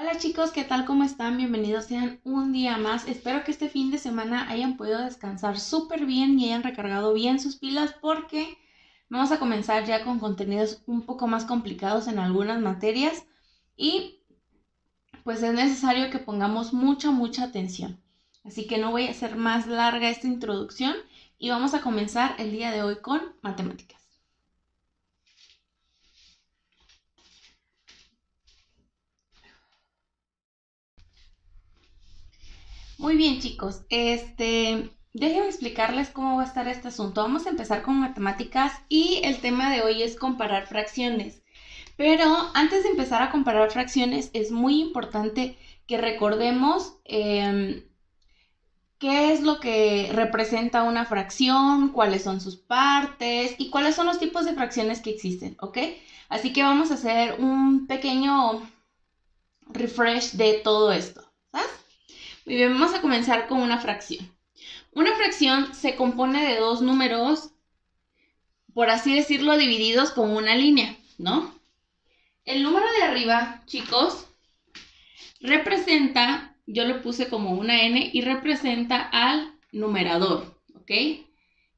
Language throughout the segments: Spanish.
Hola chicos, ¿qué tal? ¿Cómo están? Bienvenidos sean un día más. Espero que este fin de semana hayan podido descansar súper bien y hayan recargado bien sus pilas porque vamos a comenzar ya con contenidos un poco más complicados en algunas materias y pues es necesario que pongamos mucha atención. Así que no voy a hacer más larga esta introducción y vamos a comenzar el día de hoy con matemáticas. Muy bien, chicos. Déjenme explicarles cómo va a estar este asunto. Vamos a empezar con matemáticas y el tema de hoy es comparar fracciones. Pero antes de empezar a comparar fracciones, es muy importante que recordemos qué es lo que representa una fracción, cuáles son sus partes y cuáles son los tipos de fracciones que existen, ¿ok? Así que vamos a hacer un pequeño refresh de todo esto, ¿sabes? Muy bien, vamos a comenzar con una fracción. Una fracción se compone de dos números, por así decirlo, divididos con una línea, ¿no? El número de arriba, chicos, representa, yo lo puse como una n y representa al numerador, ¿ok?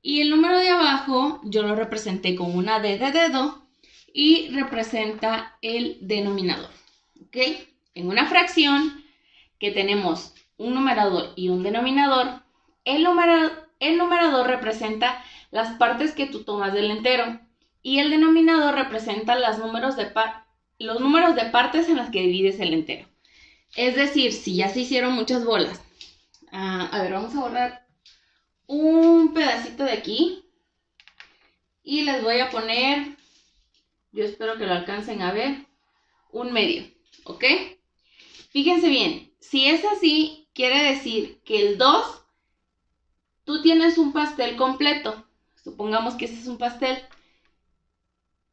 Y el número de abajo yo lo representé con una d de dedo y representa el denominador, ¿ok? En una fracción que tenemos un numerador y un denominador, el numerador representa las partes que tú tomas del entero y el denominador representa los números de partes en las que divides el entero. Es decir, si ya se hicieron muchas bolas, a ver, vamos a borrar un pedacito de aquí y les voy a poner, yo espero que lo alcancen a ver, un medio, ¿ok? Fíjense bien, si es así, quiere decir que el 2, tú tienes un pastel completo, supongamos que este es un pastel,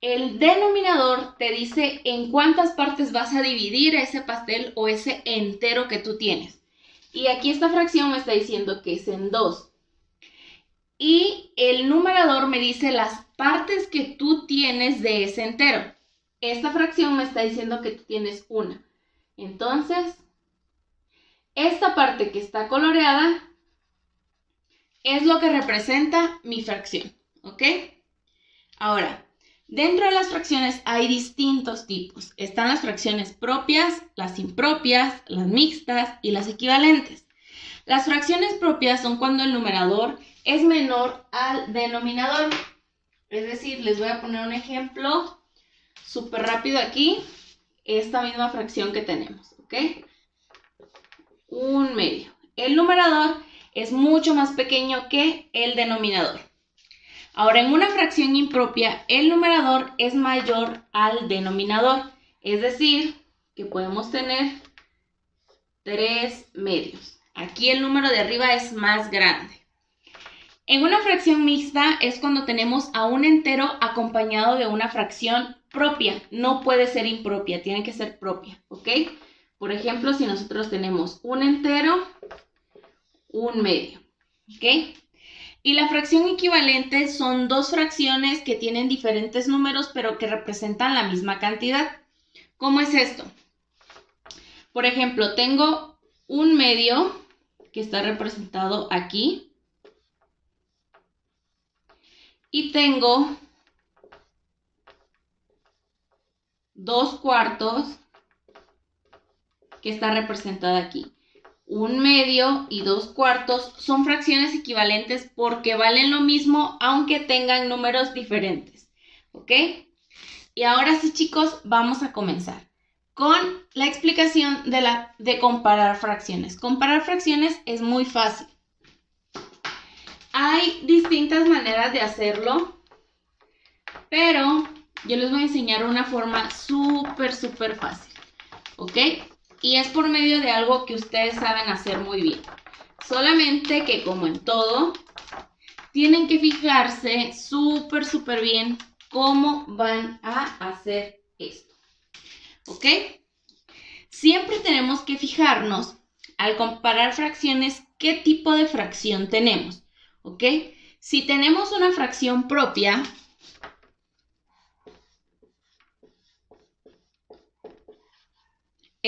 el denominador te dice en cuántas partes vas a dividir ese pastel o ese entero que tú tienes. Y aquí esta fracción me está diciendo que es en 2. Y el numerador me dice las partes que tú tienes de ese entero. Esta fracción me está diciendo que tú tienes una. Entonces, esta parte que está coloreada es lo que representa mi fracción, ¿ok? Ahora, dentro de las fracciones hay distintos tipos. Están las fracciones propias, las impropias, las mixtas y las equivalentes. Las fracciones propias son cuando el numerador es menor al denominador. Es decir, les voy a poner un ejemplo súper rápido aquí. Esta misma fracción que tenemos, ¿ok? Un medio. El numerador es mucho más pequeño que el denominador. Ahora, en una fracción impropia, el numerador es mayor al denominador. Es decir, que podemos tener 3 medios. Aquí el número de arriba es más grande. En una fracción mixta es cuando tenemos a un entero acompañado de una fracción propia. No puede ser impropia, tiene que ser propia, ¿ok? Por ejemplo, si nosotros tenemos un entero, un medio, ¿ok? Y la fracción equivalente son dos fracciones que tienen diferentes números pero que representan la misma cantidad. ¿Cómo es esto? Por ejemplo, tengo un medio que está representado aquí y tengo 2/4 que está representada aquí. Un medio y 2/4 son fracciones equivalentes porque valen lo mismo aunque tengan números diferentes, ¿ok? Y ahora sí, chicos, vamos a comenzar con la explicación de comparar fracciones. Comparar fracciones es muy fácil. Hay distintas maneras de hacerlo, pero yo les voy a enseñar una forma súper fácil, ¿ok? Y es por medio de algo que ustedes saben hacer muy bien. Solamente que, como en todo, tienen que fijarse súper bien cómo van a hacer esto, ¿ok? Siempre tenemos que fijarnos, al comparar fracciones, qué tipo de fracción tenemos, ¿ok? Si tenemos una fracción propia,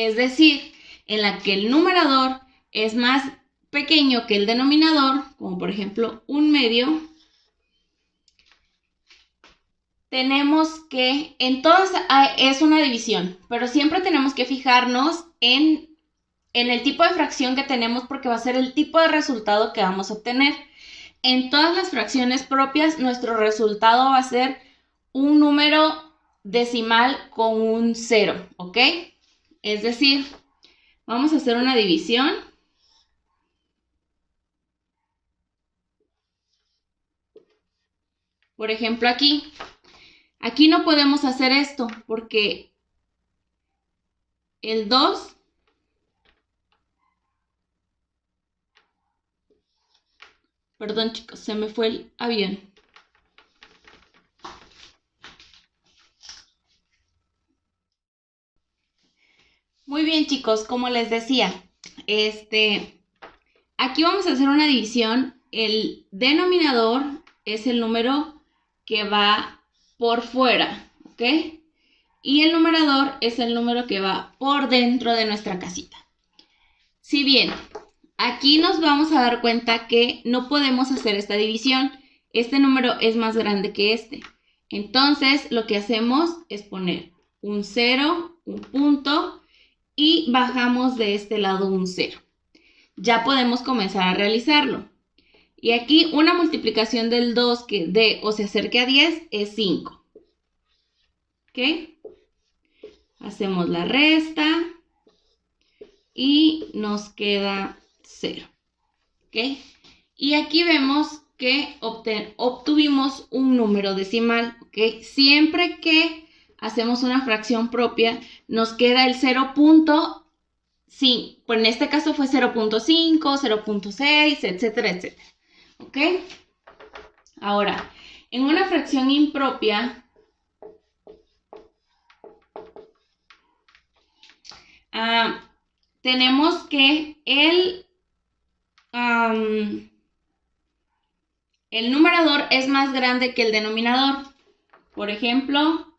es decir, en la que el numerador es más pequeño que el denominador, como por ejemplo 1/2, tenemos que, en todas es una división, pero siempre tenemos que fijarnos en el tipo de fracción que tenemos porque va a ser el tipo de resultado que vamos a obtener. En todas las fracciones propias, nuestro resultado va a ser un número decimal con un 0, ¿ok? Es decir, vamos a hacer una división. Por ejemplo, aquí no podemos hacer esto porque el 2 perdón, chicos, se me fue el avión. Muy bien, chicos, como les decía, aquí vamos a hacer una división. El denominador es el número que va por fuera, ¿ok? Y el numerador es el número que va por dentro de nuestra casita. Si bien aquí nos vamos a dar cuenta que no podemos hacer esta división. Este número es más grande que este. Entonces, lo que hacemos es poner un 0, un punto, y bajamos de este lado un 0. Ya podemos comenzar a realizarlo. Y aquí una multiplicación del 2 que dé o se acerque a 10 es 5. ¿Ok? Hacemos la resta y nos queda 0. ¿Ok? Y aquí vemos que obtuvimos un número decimal. ¿Ok? Siempre que hacemos una fracción propia, nos queda el 0.5. Pues en este caso fue 0.5, 0.6, etcétera, etcétera. ¿Ok? Ahora, en una fracción impropia, tenemos que el numerador es más grande que el denominador. Por ejemplo,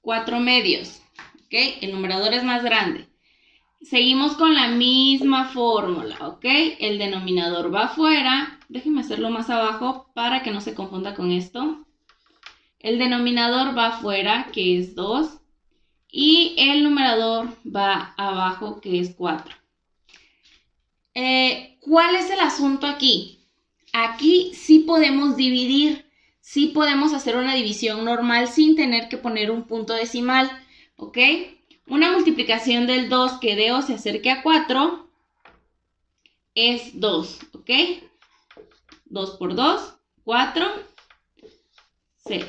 4/2. ¿Ok? El numerador es más grande. Seguimos con la misma fórmula, ¿ok? El denominador va afuera. Déjenme hacerlo más abajo para que no se confunda con esto. El denominador va afuera, que es 2. Y el numerador va abajo, que es 4. ¿Cuál es el asunto aquí? Aquí sí podemos dividir. Sí podemos hacer una división normal sin tener que poner un punto decimal, ¿ok? Una multiplicación del 2 que dé o se acerque a 4 es 2, ¿ok? 2 por 2, 4, 0,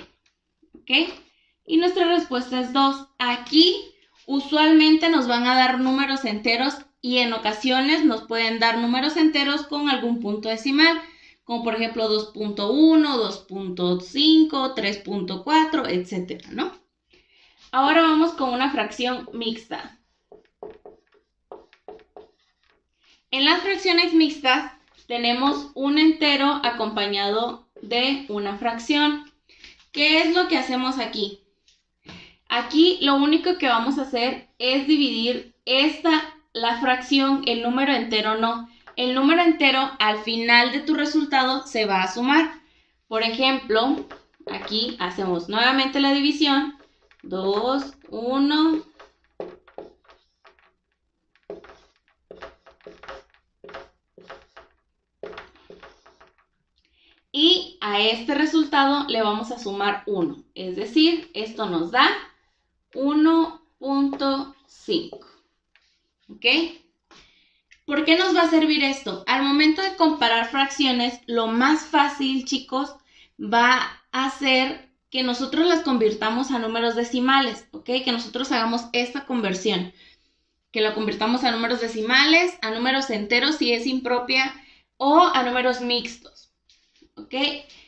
¿ok? Y nuestra respuesta es 2. Aquí usualmente nos van a dar números enteros y en ocasiones nos pueden dar números enteros con algún punto decimal, como por ejemplo 2.1, 2.5, 3.4, etcétera, ¿no? Ahora vamos con una fracción mixta. En las fracciones mixtas tenemos un entero acompañado de una fracción. ¿Qué es lo que hacemos aquí? Aquí lo único que vamos a hacer es dividir la fracción, el número entero no. El número entero al final de tu resultado se va a sumar. Por ejemplo, aquí hacemos nuevamente la división. 2, 1. Y a este resultado le vamos a sumar 1. Es decir, esto nos da 1.5. ¿Ok? ¿Por qué nos va a servir esto? Al momento de comparar fracciones, lo más fácil, chicos, va a ser que nosotros las convirtamos a números decimales, ¿ok? Que nosotros hagamos esta conversión. Que lo convirtamos a números decimales, a números enteros si es impropia o a números mixtos, ¿ok?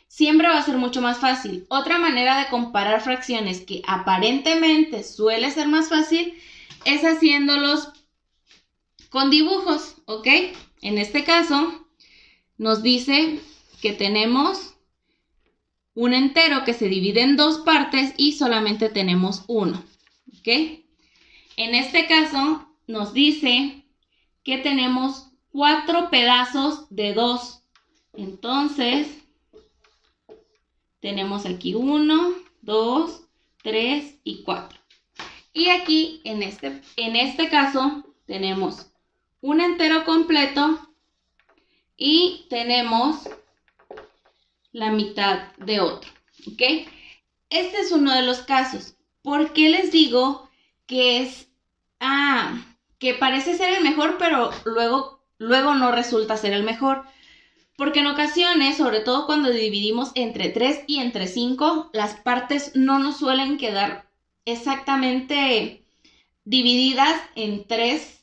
Siempre va a ser mucho más fácil. Otra manera de comparar fracciones que aparentemente suele ser más fácil es haciéndolos con dibujos, ¿ok? En este caso, nos dice que tenemos un entero que se divide en dos partes y solamente tenemos uno, ¿ok? En este caso nos dice que tenemos 4 pedazos de 2. Entonces, tenemos aquí 1, 2, 3 y 4. Y aquí, en este caso, tenemos un entero completo y tenemos la mitad de otro, ¿ok? Este es uno de los casos. ¿Por qué les digo que que parece ser el mejor, pero luego no resulta ser el mejor? Porque en ocasiones, sobre todo cuando dividimos entre 3 y entre 5, las partes no nos suelen quedar exactamente divididas en 3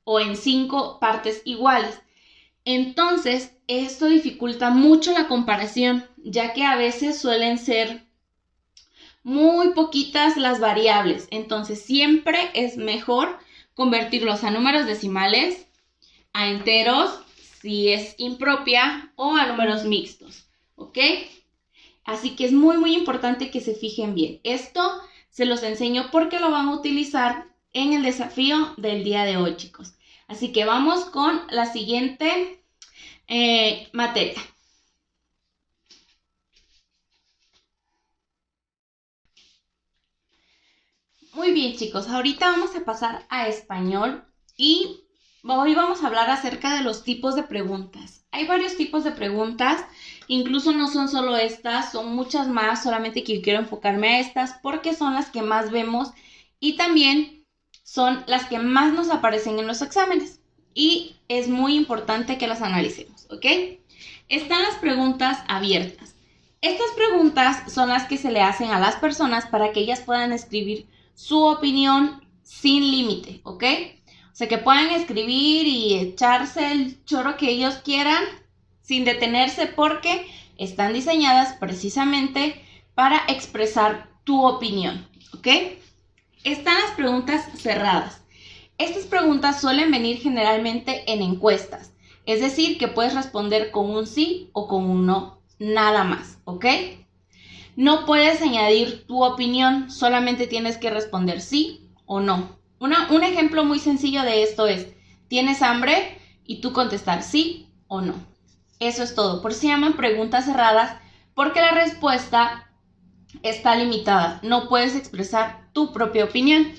o en 5 partes iguales. Entonces, esto dificulta mucho la comparación, ya que a veces suelen ser muy poquitas las variables. Entonces, siempre es mejor convertirlos a números decimales, a enteros, si es impropia, o a números mixtos, ¿ok? Así que es muy, muy importante que se fijen bien. Esto se los enseño porque lo van a utilizar en el desafío del día de hoy, chicos. Así que vamos con la siguiente materia. Muy bien, chicos, ahorita vamos a pasar a español y hoy vamos a hablar acerca de los tipos de preguntas. Hay varios tipos de preguntas, incluso no son solo estas, son muchas más, solamente que yo quiero enfocarme a estas porque son las que más vemos y también son las que más nos aparecen en los exámenes y es muy importante que las analicemos, ¿ok? Están las preguntas abiertas. Estas preguntas son las que se le hacen a las personas para que ellas puedan escribir su opinión sin límite, ¿ok? O sea, que puedan escribir y echarse el choro que ellos quieran sin detenerse porque están diseñadas precisamente para expresar tu opinión, ¿ok? Están las preguntas cerradas. Estas preguntas suelen venir generalmente en encuestas, es decir, que puedes responder con un sí o con un no, nada más, ¿ok? No puedes añadir tu opinión, solamente tienes que responder sí o no. Un ejemplo muy sencillo de esto es, ¿tienes hambre? Y tú contestar sí o no. Eso es todo. Por eso se llaman preguntas cerradas, porque la respuesta está limitada. No puedes expresar tu propia opinión.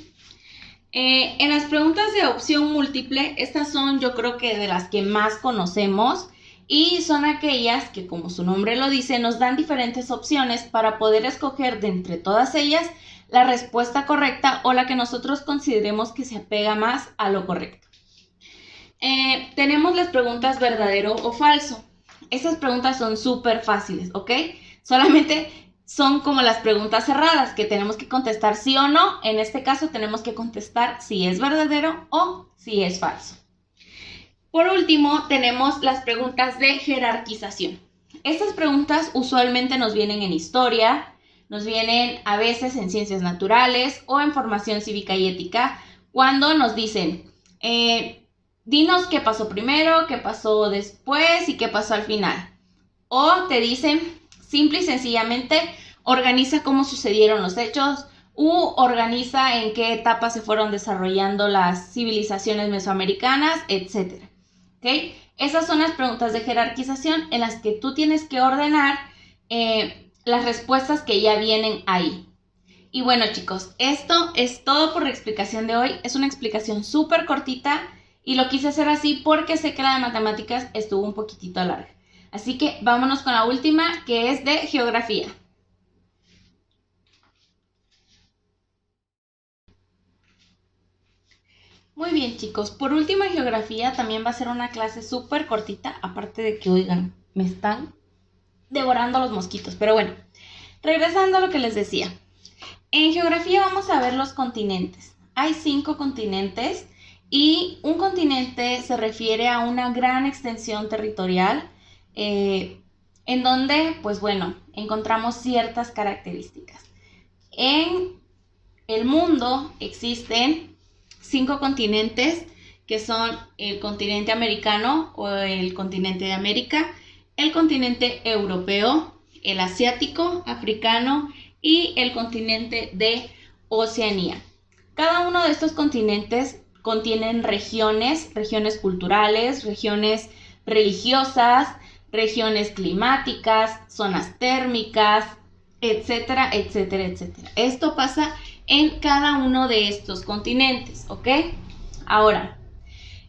En las preguntas de opción múltiple, estas son yo creo que de las que más conocemos. Y son aquellas que, como su nombre lo dice, nos dan diferentes opciones para poder escoger de entre todas ellas la respuesta correcta o la que nosotros consideremos que se apega más a lo correcto. Tenemos las preguntas verdadero o falso. Estas preguntas son súper fáciles, ¿ok? Solamente son como las preguntas cerradas que tenemos que contestar sí o no. En este caso tenemos que contestar si es verdadero o si es falso. Por último, tenemos las preguntas de jerarquización. Estas preguntas usualmente nos vienen en historia, nos vienen a veces en ciencias naturales o en formación cívica y ética, cuando nos dicen, dinos qué pasó primero, qué pasó después y qué pasó al final. O te dicen, simple y sencillamente, organiza cómo sucedieron los hechos u organiza en qué etapas se fueron desarrollando las civilizaciones mesoamericanas, etc. ¿Okay? Esas son las preguntas de jerarquización en las que tú tienes que ordenar las respuestas que ya vienen ahí. Y bueno, chicos, esto es todo por la explicación de hoy. Es una explicación súper cortita y lo quise hacer así porque sé que la de matemáticas estuvo un poquitito larga. Así que vámonos con la última, que es de geografía. Muy bien, chicos, por último en geografía también va a ser una clase súper cortita, aparte de que, oigan, me están devorando los mosquitos, pero bueno, regresando a lo que les decía. En geografía vamos a ver los continentes. Hay 5 continentes y un continente se refiere a una gran extensión territorial en donde, pues bueno, encontramos ciertas características. En el mundo existen 5 continentes que son el continente americano o el continente de América, el continente europeo, el asiático, africano y el continente de Oceanía. Cada uno de estos continentes contienen regiones culturales, regiones religiosas, regiones climáticas, zonas térmicas, etcétera, etcétera, etcétera. Esto pasa en cada uno de estos continentes, ¿ok? Ahora,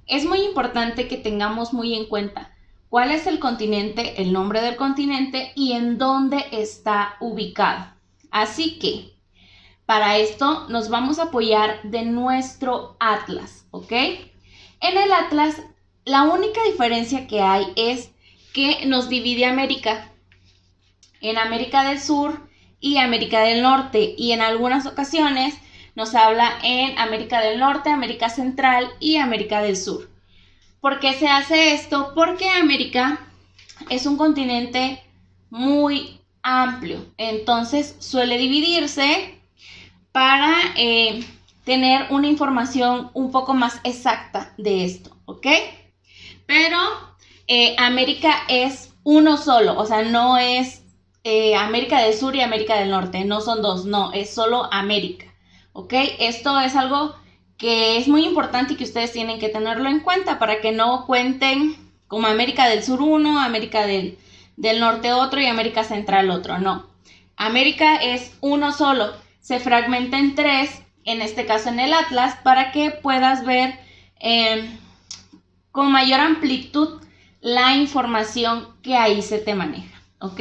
es muy importante que tengamos muy en cuenta cuál es el continente, el nombre del continente y en dónde está ubicado. Así que, para esto nos vamos a apoyar de nuestro atlas, ¿ok? En el atlas, la única diferencia que hay es que nos divide América en América del Sur y América del Norte, y en algunas ocasiones nos habla en América del Norte, América Central y América del Sur. ¿Por qué se hace esto? Porque América es un continente muy amplio, entonces suele dividirse para tener una información un poco más exacta de esto, ¿ok? Pero América es uno solo, o sea, no es América del Sur y América del Norte, no son dos, no, es solo América, ¿ok? Esto es algo que es muy importante y que ustedes tienen que tenerlo en cuenta para que no cuenten como América del Sur uno, América del Norte otro y América Central otro, no. América es uno solo, se fragmenta en tres, en este caso en el atlas, para que puedas ver con mayor amplitud la información que ahí se te maneja, ¿ok?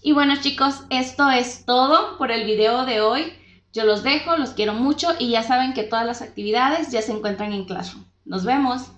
Y bueno, chicos, esto es todo por el video de hoy. Yo los dejo, los quiero mucho y ya saben que todas las actividades ya se encuentran en Classroom. Nos vemos.